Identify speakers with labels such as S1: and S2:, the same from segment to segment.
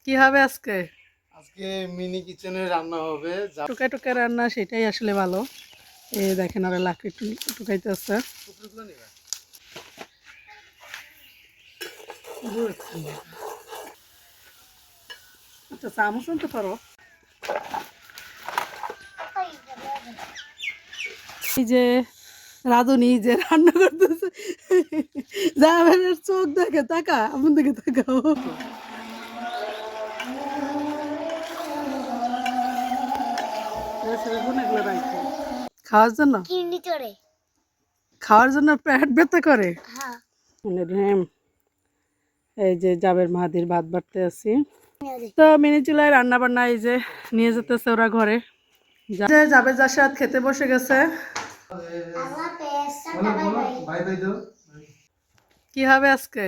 S1: কি হবে আজকে?
S2: আজকে মিনি কিচেনে রান্না হবে
S1: টুকা টুকা রান্না, সেটাই আসলে ভালো। এই দেখেন ওরা লাকড়ি টুকাইতেছে। আচ্ছা, চামচ আনতে পারো? এই যে রাঁধুনি যে রান্না করতেছে, জামাইয়ের চোখ দেখে তাকা, আমার দিকে তাকাও। খাওয়ার জন্য খাওয়ার জন্য পেট ব্যথা করে। এই যে জাবের মাহাদির ভাত বাড়তে আছি, তো মিনি চুলায় রান্না বান্না এই যে নিয়ে যেতেছে ওরা ঘরে। জাবের জাসাদ খেতে বসে গেছে। কি হবে আজকে?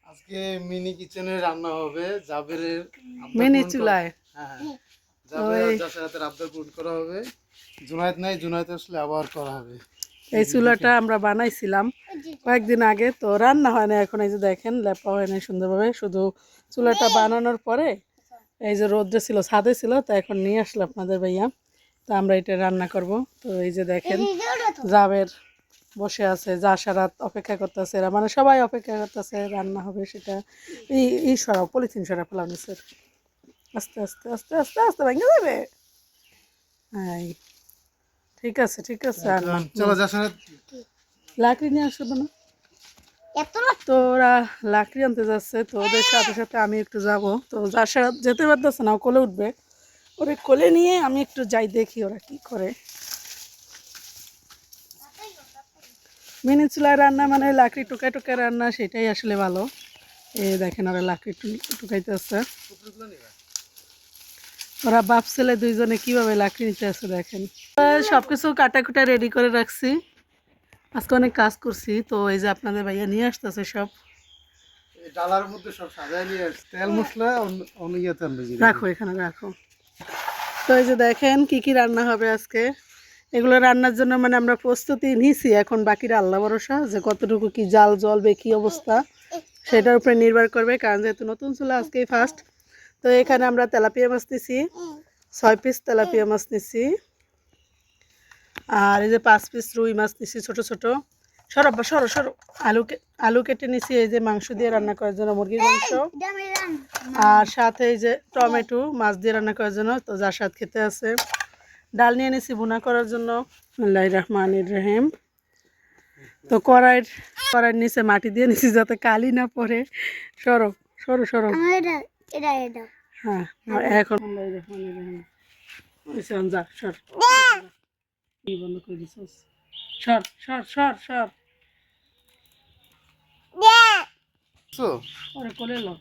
S2: আজকে মিনি কিচেনে রান্না হবে জাবেরের
S1: মিনি চুলায়।
S2: হ্যাঁ, জাবের জাসাদের আবদার পূরণ করা হবে। জুনায়েদ নাই, জুনায়েদ আসলে আবার করা হবে।
S1: এই চুলাটা আমরা বানাইছিলাম কয়েকদিন আগে, তো রান্না হয় না এখন। এই যে দেখেন লেপা হয় না সুন্দরভাবে, শুধু চুলাটা বানানোর পরে এই যে রোদ্রে ছিল, ছাদে ছিল, তো এখন নিয়ে আসলো আপনাদের ভাইয়া। তো আমরা এটা রান্না করব। তো এই যে দেখেন জাবের বসে আছে, যা সারাত অপেক্ষা করতেছে, এরা মানে সবাই অপেক্ষা করতেছে, রান্না হবে সেটা। এই সরাও, পলিথিন সরা ফেলাম নিচের। আস্তে আস্তে আস্তে আস্তে আস্তে ভেঙে যাবে। হ্যাঁ, ঠিক আছে ঠিক আছে।
S2: চলো জাসাদ
S1: লাকড়ি নিয়ে আসবে না? তো ওরা লাকড়ি আনতে যাচ্ছে, তো ওদের সাথে সাথে আমি একটু যাব। তো যার সাথে যেতে পারতেছে না, ও কোলে উঠবে, ওরে কোলে নিয়ে আমি একটু যাই, দেখি ওরা কি করে। মিনি চুলায় রান্না মানে লাকড়ি টুকায় টুকায় রান্না, সেটাই আসলে ভালো। এই দেখেন ওরা লাকড়ি টুকাইতেছে। ওরা বাপ ছেলে দুইজনে কিভাবে লাকড়ি নিতে আছে দেখেন। সবকিছু কাটাকুটা রেডি করে রাখছি, আজকে অনেক কাজ করছি। তো এই যে আপনাদের ভাইয়া নিয়ে আসতেছে সব,
S2: ডালার মধ্যে সব সাজায় নিয়ে তেল মশলা ইয়েতে আনবে।
S1: রাখো এখানে রাখো। তো এই যে দেখেন কি কি রান্না হবে আজকে। এগুলো রান্নার জন্য মানে আমরা প্রস্তুতি নিছি, এখন বাকিরা আল্লাহ ভরসা, যে কতটুকু কি জাল জ্বলবে, কি অবস্থা সেটার উপরে নির্ভর করবে, কারণ যেহেতু নতুন চুলা, আজকেই ফার্স্ট। তো এখানে আমরা তেলাপিয়া মাছ নিছি, 6 পিস তেলাপিয়া মাছ নিছি। আর এই যে 5 পিস রুই মাছ নিছি ছোট ছোট। সরো সরো সরো। আলু কেটে নিছি এই যে মাংস দিয়ে রান্না করার জন্য, মুরগির মাংস। আর সাথে এই যে টমেটো মাছ দিয়ে রান্না করার জন্য, তো যার সাথে খেতে আছে। ডাল নিয়ে নিছি ভুনা করার জন্য। আল্লাহির রহমানির রহিম। তো কড়াইয়ের নিচে মাটি দিয়ে নিছি যাতে কালি না পড়ে। সরো সরো সরো। হ্যাঁ, এখন আল্লাহির রহমানির রহিম। যা সর, বন্ধ করে দিছিস। সর সর সর সর। ওরে কোলে লো,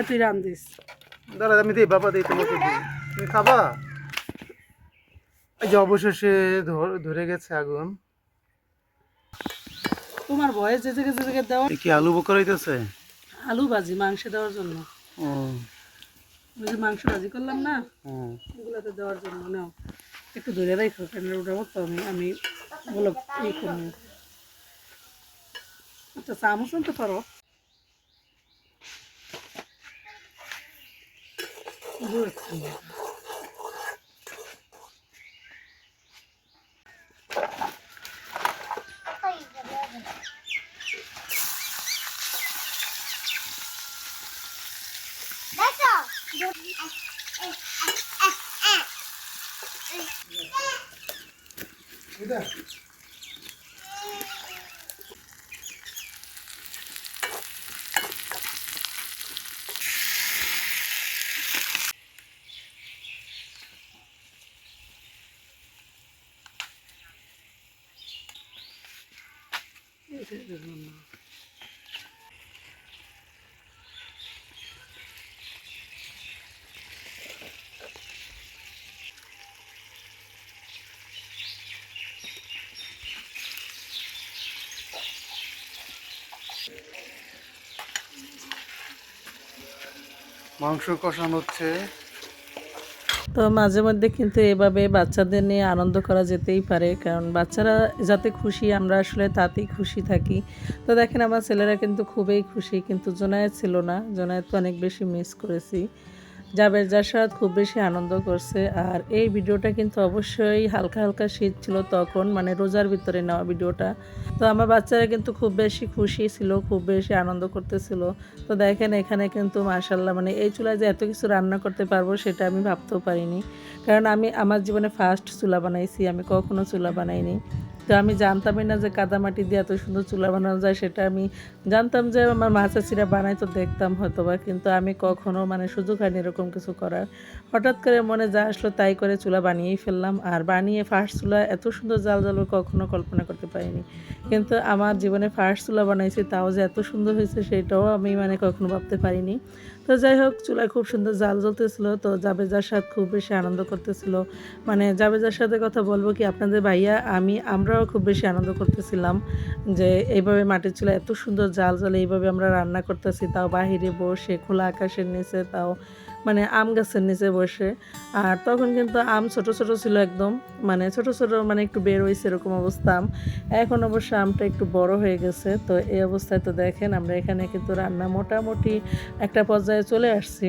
S1: তুই রান্ধিস।
S2: দাঁড়া, আমি দিই, বাবা দিই তোমাকে দিই। তুমি খাবা? এই যে অবশেষে ধরে গেছে আগুন।
S1: তোমার ভয়ে যে জায়গায় দেওয়া।
S2: কি আলু বকর হইতেছে?
S1: আলু ভাজি মাংসে দেওয়ার জন্য।
S2: ও,
S1: ওই যে মাংস ভাজি করলাম না, ওগুলোতে দেওয়ার জন্য। নাও একটু ধরে রাখো, ক্যামেরা উঠাবো তো আমি বলো ই করবো। আচ্ছা, চামচ আনতে পারো?
S2: মাংস কষানো হচ্ছে।
S1: তো মাঝে মধ্যে কিন্তু এভাবে বাচ্চাদের নিয়ে আনন্দ করা যেতেই পারে, কারণ বাচ্চারা যাতে খুশি আমরা আসলে তাতেই খুশি থাকি। তো দেখেন আমার ছেলেরা কিন্তু খুবই খুশি, কিন্তু জোনায়েদ ছিল না, জোনায়েদকে অনেক বেশি মিস করেছি। জাবের জাসাদ খুব বেশি আনন্দ করছে। আর এই ভিডিওটা কিন্তু অবশ্যই হালকা হালকা শীত ছিল তখন, মানে রোজার ভিতরে নেওয়া ভিডিওটা। তো আমার বাচ্চারা কিন্তু খুব বেশি খুশি ছিল, খুব বেশি আনন্দ করতেছিল। তো দেখেন এখানে কিন্তু মাশাল্লাহ, মানে এই চুলায় যে এত কিছু রান্না করতে পারবো সেটা আমি ভাবতেও পারিনি, কারণ আমি আমার জীবনে ফার্স্ট চুলা বানাইছি, আমি কখনো চুলা বানাইনি। তো আমি জানতামই না যে কাদামাটি দিয়ে এত সুন্দর চুলা বানানো যায়, সেটা আমি জানতাম যে আমার মা চাচিরা বানাই তো দেখতাম হয়তো বা, কিন্তু আমি কখনো মানে সুযোগ হয়নি এরকম কিছু করার। হঠাৎ করে মনে যা আসলো তাই করে চুলা বানিয়েই ফেললাম, আর বানিয়ে ফার্স্ট চুলা এত সুন্দর জাল জ্বলবে কখনো কল্পনা করতে পারিনি। কিন্তু আমার জীবনে ফার্স্ট চুলা বানাইছি, তাও যে এত সুন্দর হয়েছে সেটাও আমি মানে কখনো ভাবতে পারিনি। তো যাই হোক, চুলায় খুব সুন্দর জাল জ্বলতেছিল, তো জাবেজার সাথে খুব বেশি আনন্দ করতেছিল। মানে জাবেজার সাথে কথা বলবো কি আপনাদের ভাইয়া আমরাও খুব বেশি আনন্দ করতেছিলাম যে এইভাবে মাটির চুলায় এত সুন্দর জাল জ্বলে এইভাবে আমরা রান্না করতেছি, তাও বাহিরে বসে খোলা আকাশের নিচে, তাও মানে আম গাছের নিচে বসে। আর তখন কিন্তু আম ছোট ছোট ছিল একদম, মানে ছোট ছোট মানে একটু বের হয়েছে এরকম অবস্থা আম। এখন অবশ্য আমটা একটু বড় হয়ে গেছে। তো এই অবস্থায় তো দেখেন আমরা এখানে কিন্তু রান্না মোটামুটি একটা পর্যায়ে চলে আসছি।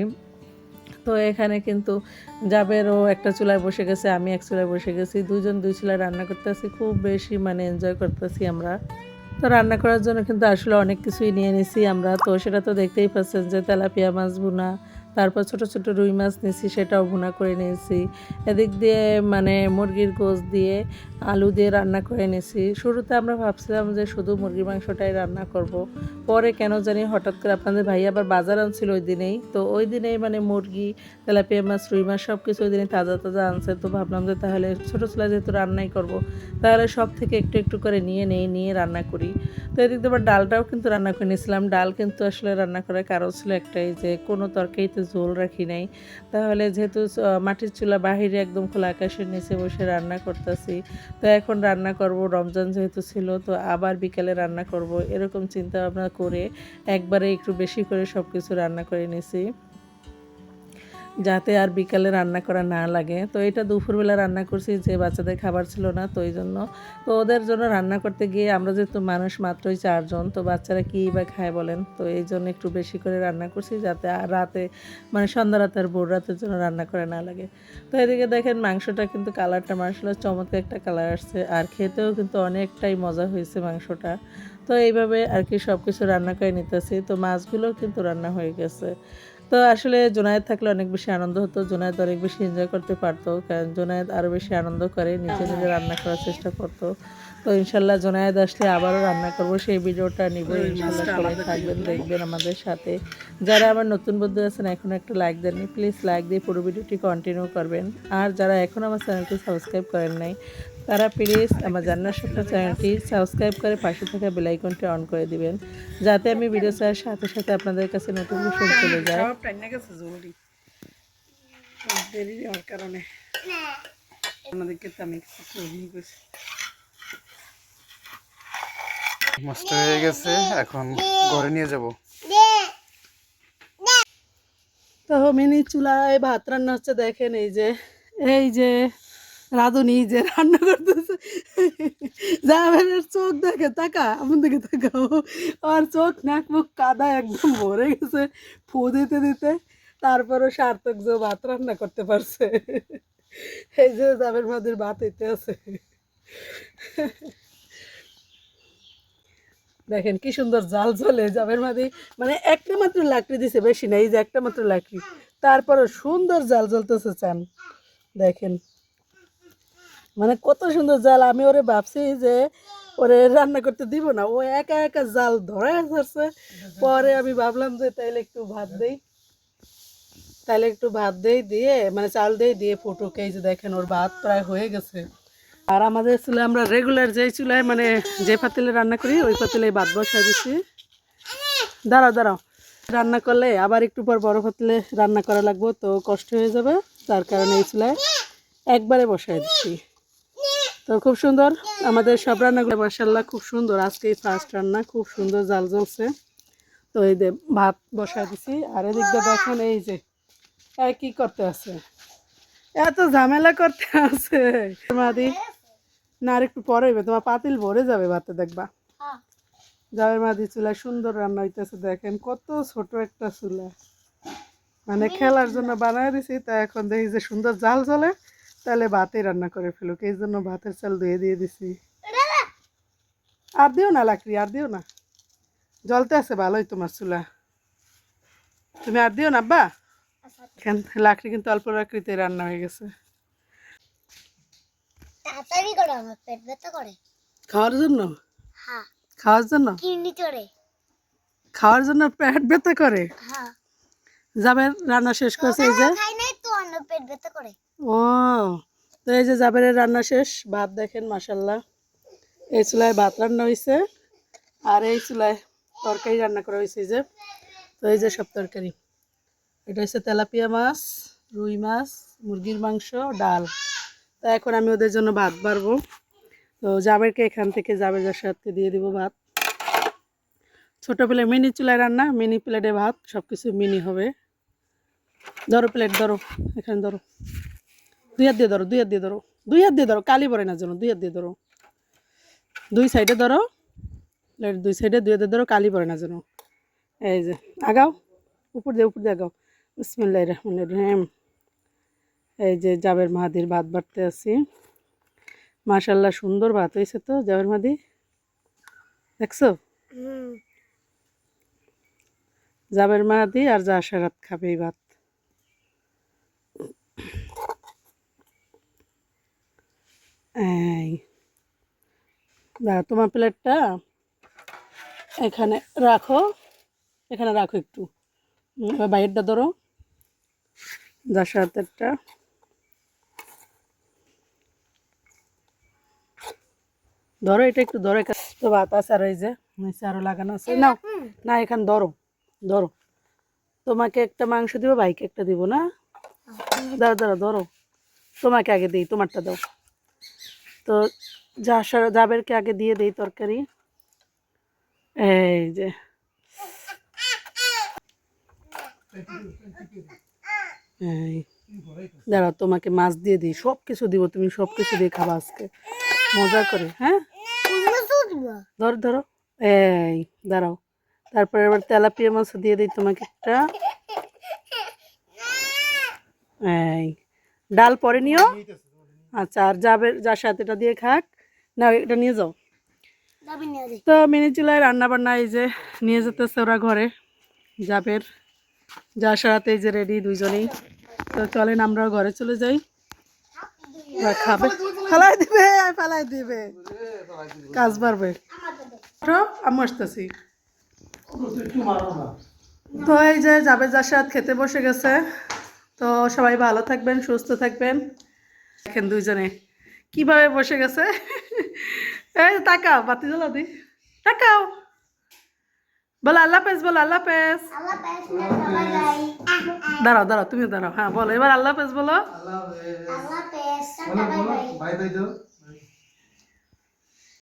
S1: তো এখানে কিন্তু জাবেরও একটা চুলায় বসে গেছে, আমি এক চুলায় বসে গেছি, দুজন দুই চুলায় রান্না করতেছি, খুব বেশি মানে এনজয় করতেছি আমরা। তো রান্না করার জন্য কিন্তু আসলে অনেক কিছুই নিয়ে নিছি আমরা, তো সেটা তো দেখতেই পাচ্ছেন যে তেলাপিয়া মাছ ভুনা, তারপর ছোট ছোট রুই মাছ নিয়েছি সেটাও ভুনা করে নিয়েছি। এদিক দিয়ে মানে মুরগির গোশ দিয়ে আলু দিয়ে রান্না করে নিয়েছি। শুরুতে আমরা ভাবছিলাম যে শুধু মুরগির মাংসটাই রান্না করব, পরে কেন জানি হঠাৎ করে আপনাদের ভাই আবার বাজার আনছিল ওই দিনেই, তো ওই দিনেই মানে মুরগি, তেলাপিয়া মাছ, রুই মাছ সব কিছু ওই দিনে তাজা তাজা আনছে। তো ভাবলাম যে তাহলে ছোটো চুলা যেহেতু রান্নাই করব, তাহলে সব থেকে একটু একটু করে নিয়ে রান্না করি। তো এদিক দিয়ে আবার ডালটাও কিন্তু রান্না করে নিয়েছিলাম। ডাল কিন্তু আসলে রান্না করার কারণ ছিল একটাই, যে কোনো তরকারিতে ঝোল রাখি নাই, তাহলে যেহেতু মাটির চুলা বাহিরে একদম খোলা আকাশের নিচে বসে রান্না করতেছি, তো এখন রান্না করব, রমজান যেহেতু ছিল তো আবার বিকেলে রান্না করব, এরকম চিন্তা ভাবনা করে একবারে একটু বেশি করে সব কিছু রান্না করে নিয়েছি, যাতে আর বিকালে রান্না করা না লাগে। তো এটা দুপুরবেলা রান্না করছি, যে বাচ্চাদের খাবার ছিল না তো এই জন্য। তো ওদের জন্য রান্না করতে গিয়ে আমরা যেহেতু মানুষ মাত্রই 4 জন, তো বাচ্চারা কী বা খায় বলেন, তো এই জন্য একটু বেশি করে রান্না করছি, যাতে রাতে মানে সন্ধ্যা রাতে আর ভোর রাতের জন্য রান্না করে না লাগে। তো এদিকে দেখেন মাংসটা কিন্তু কালারটা মার্শাল্লাহ চমৎকার একটা কালার আসছে, আর খেতেও কিন্তু অনেকটাই মজা হয়েছে মাংসটা। তো এইভাবে আর কি সব কিছু রান্না করে নিতেছি। তো মাছগুলোও কিন্তু রান্না হয়ে গেছে। তো আসলে জোনায়েদ থাকলে অনেক বেশি আনন্দ হতো, জোনায়েদ অনেক বেশি এনজয় করতে পারতো, কারণ জোনায়েদ আরও বেশি আনন্দ করে, নিজে নিজে রান্না করার চেষ্টা করতো। তো ইনশাল্লাহ জোনায়েদ আসলে আবারও রান্না করব, সেই ভিডিওটা নিব ইনশাল্লাহ। সবাই থাকবেন, দেখবেন আমাদের সাথে। যারা আমার নতুন বন্ধু আছেন এখনও একটা লাইক দেননি, প্লিজ লাইক দিয়ে পুরো ভিডিওটি কন্টিনিউ করবেন। আর যারা এখন আমার চ্যানেলটি সাবস্ক্রাইব করেন নাই, তারা প্লিজ আমার জান্নাত স্বপ্ন চ্যানেলটি সাবস্ক্রাইব করে পাশে থাকা বেল আইকনটি অন করে দিবেন, যাতে আমি ভিডিও ছাড়ার সাথে সাথে আপনাদের কাছে নোটিফিকেশন চলে যায়। দেরি হওয়ার কারণে আমাদেরকে তো আমি
S2: মাছটা হয়ে গেছে, এখন ঘরে নিয়ে যাব।
S1: তো মিনি চুলায় ভাত রান্না হচ্ছে, দেখেন এই যে রাঁধুনি যে রান্না করতেছে, জাবেরের চোখ দেখে তাকা, আমার দিকে তাকাও, আর চোখ নাক মুখ কাদা একদম ভরে গেছে ফু দিতে দিতে, তারপরও সার্থক যে ভাত রান্না করতে পারছে। এই যে জাবের মাদের ভাত হইতে আছে, দেখেন কি সুন্দর জাল জ্বলে জাবের মাদি, মানে একটা মাত্র লাকড়ি দিছে, বেশি না, এই যে একটা মাত্র লাকড়ি, তারপরে সুন্দর জাল জ্বলতেছে, চান দেখেন মানে কত সুন্দর জাল। আমি ওরে ভাবছি যে ওরে রান্না করতে দিব না, ও একা একা জাল ধরে আসছে। পরে আমি ভাবলাম যে তাইলে একটু ভাত দেই দিয়ে মানে চাল দিয়ে ফুটুক। এই যে দেখেন ওর ভাত প্রায় হয়ে গেছে। আর আমাদের চুলায় আমরা রেগুলার যেই চুলায় মানে যে পাতিলে রান্না করি ওই পাতিলে ভাত বসাই দিচ্ছি। দাঁড়াও রান্না করলে আবার একটু পর বড় পাতিলে রান্না করা লাগবে, তো কষ্ট হয়ে যাবে, তার কারণে এই চুলায় একবারে বসাই দিচ্ছি। তো খুব সুন্দর আমাদের সব রান্নাগুলো মাশাআল্লাহ খুব সুন্দর। আজকে ফার্স্ট রান্না, খুব সুন্দর জাল জ্বলছে। তো এই যে ভাত বসাই দিছি, আর এদিক দিয়ে দেখেন এই যে কি করতে আছে, এত ঝামেলা করতে আছে মাদি। না আর একটু পরে হইবে, তোমার পাতিল ভরে যাবে ভাতে দেখবা। জাবের মাদি চুলায় সুন্দর রান্না হইতেছে, দেখেন কত ছোট একটা চুলা, মানে খেলার জন্য বানায় দিছি। তা এখন দেখি যে সুন্দর জাল জ্বলে, তাহলে ভাতে রান্না করে ফেলুক, এই জন্য ভাতের চাল ধুয়ে দিয়ে দিছি। আর দিও না লাকড়ি, আর দিও না, জ্বলতে আছে ভালোই তোমার চুলা, তুমি আর দিও না আব্বা। এখান লাকড়ি কিন্তু অল্প লাকড়িতে রান্না হয়ে গেছে।
S3: তাড়াতাড়ি করো, আমার পেট ব্যথা করে।
S1: খাওয়ার জন্য?
S3: হ্যাঁ।
S1: খাওয়ার জন্য?
S3: কিডনি চড়ে।
S1: খাওয়ার জন্য পেট ব্যথা করে?
S3: হ্যাঁ।
S1: জাবের রান্না শেষ করছে এই যে।
S3: খাই নাই তো, আমার পেট ব্যথা করে।
S1: ও, তো এই যে জাবেরের রান্না শেষ, ভাত দেখেন মাশাল্লাহ, এই চুলায় ভাত রান্না হয়েছে, আর এই চুলায় তরকারি রান্না করা হয়েছে এই যে। তো এই যে সব তরকারি, এটা হচ্ছে তেলাপিয়া মাছ, রুই মাছ, মুরগির মাংস, ডাল। তো এখন আমি ওদের জন্য ভাত বাড়বো। তো জাবেরকে এখান থেকে জাবের সাথে দিয়ে দিব ভাত। ছোটো প্লেট মিনি চুলায় রান্না, মিনি প্লেটে ভাত, সব কিছু মিনি হবে। ধরো প্লেট ধরো, এখানে ধরো, দুই হাত দিয়ে ধরো, দুই হাত দিয়ে ধরো, দুই হাত দিয়ে ধরো, কালি পড়ে না যেন, দুই হাত দিয়ে ধরো, দুই সাইডে ধরো প্লেট, দুই সাইডে দুই হাতে ধরো, কালি পড়ে না যেন। এই যে আগাও, উপর দিয়ে আগাও। বিসমিল্লাহির রহমানির রহিম। এই যে জাবের মাহাদির ভাত বাড়তে আছি, মাশাল্লাহ সুন্দর ভাত হয়েছে তো জাবের মাহাদি, দেখছো? জাবের মাহাদি আর জাসারাত খাবে এই ভাত। এই দাঁড়া, তোমার প্লেটটা এখানে রাখো, এখানে রাখো একটু, এবার বাইরেরটা ধরো, জাসারাতেরটা ধরো, এটা একটু ধরো, তো ভাত আছে আর এই যে নিচে আরো লাগানো আছে, নাও না এখানে ধরো, ধরো, তোমাকে একটা মাংস দিব, ভাইকে একটা দিব না, দাঁড়া দাঁড়া ধরো, তোমাকে আগে দিই, তোমারটা দাও। তো জাবেরকে আগে দিয়ে দিই তরকারি, এই যে এই দাঁড়াও, তোমাকে মাছ দিয়ে দিই, সব কিছু দিব, তুমি সব কিছু দিয়ে খাবা আজকে মজা করে। হ্যাঁ ধরো ধরো, এই দাঁড়াও, তারপরে এবার তেলাপিয়া মাছ দিয়ে দিই তোমাকে একটা, এই ডাল পরে নিও। আচ্ছা, আর যার সাথে এটা দিয়ে খাক না, এটা নিয়ে যাও। তো মিনি চুলায় রান্না বান্না এই যে নিয়ে যেতেছে ওরা ঘরে, জাবের যার সাথে এই যে রেডি দুইজনেই। তো চলেন আমরা ঘরে চলে যাই, খাবে, ফেলাই দিবে, কাজ বাড়বে। আমি আসতেছি। তো এই যে জাবের যার সাথে খেতে বসে গেছে। তো সবাই ভালো থাকবেন, সুস্থ থাকবেন। দেখেন দুইজনে কিভাবে বসে গেছে, এই তাকাও, বাতি জ্বলা দি, তাকাও, বলো আল্লাহ হাফেজ, বলো আল্লাহ হাফেজ। দাঁড়াও দাঁড়াও, তুমি দাঁড়াও, হ্যাঁ বলো এবার আল্লাহ হাফেজ, বলো
S2: আল্লাহ হাফেজ। বাই বাই দাও।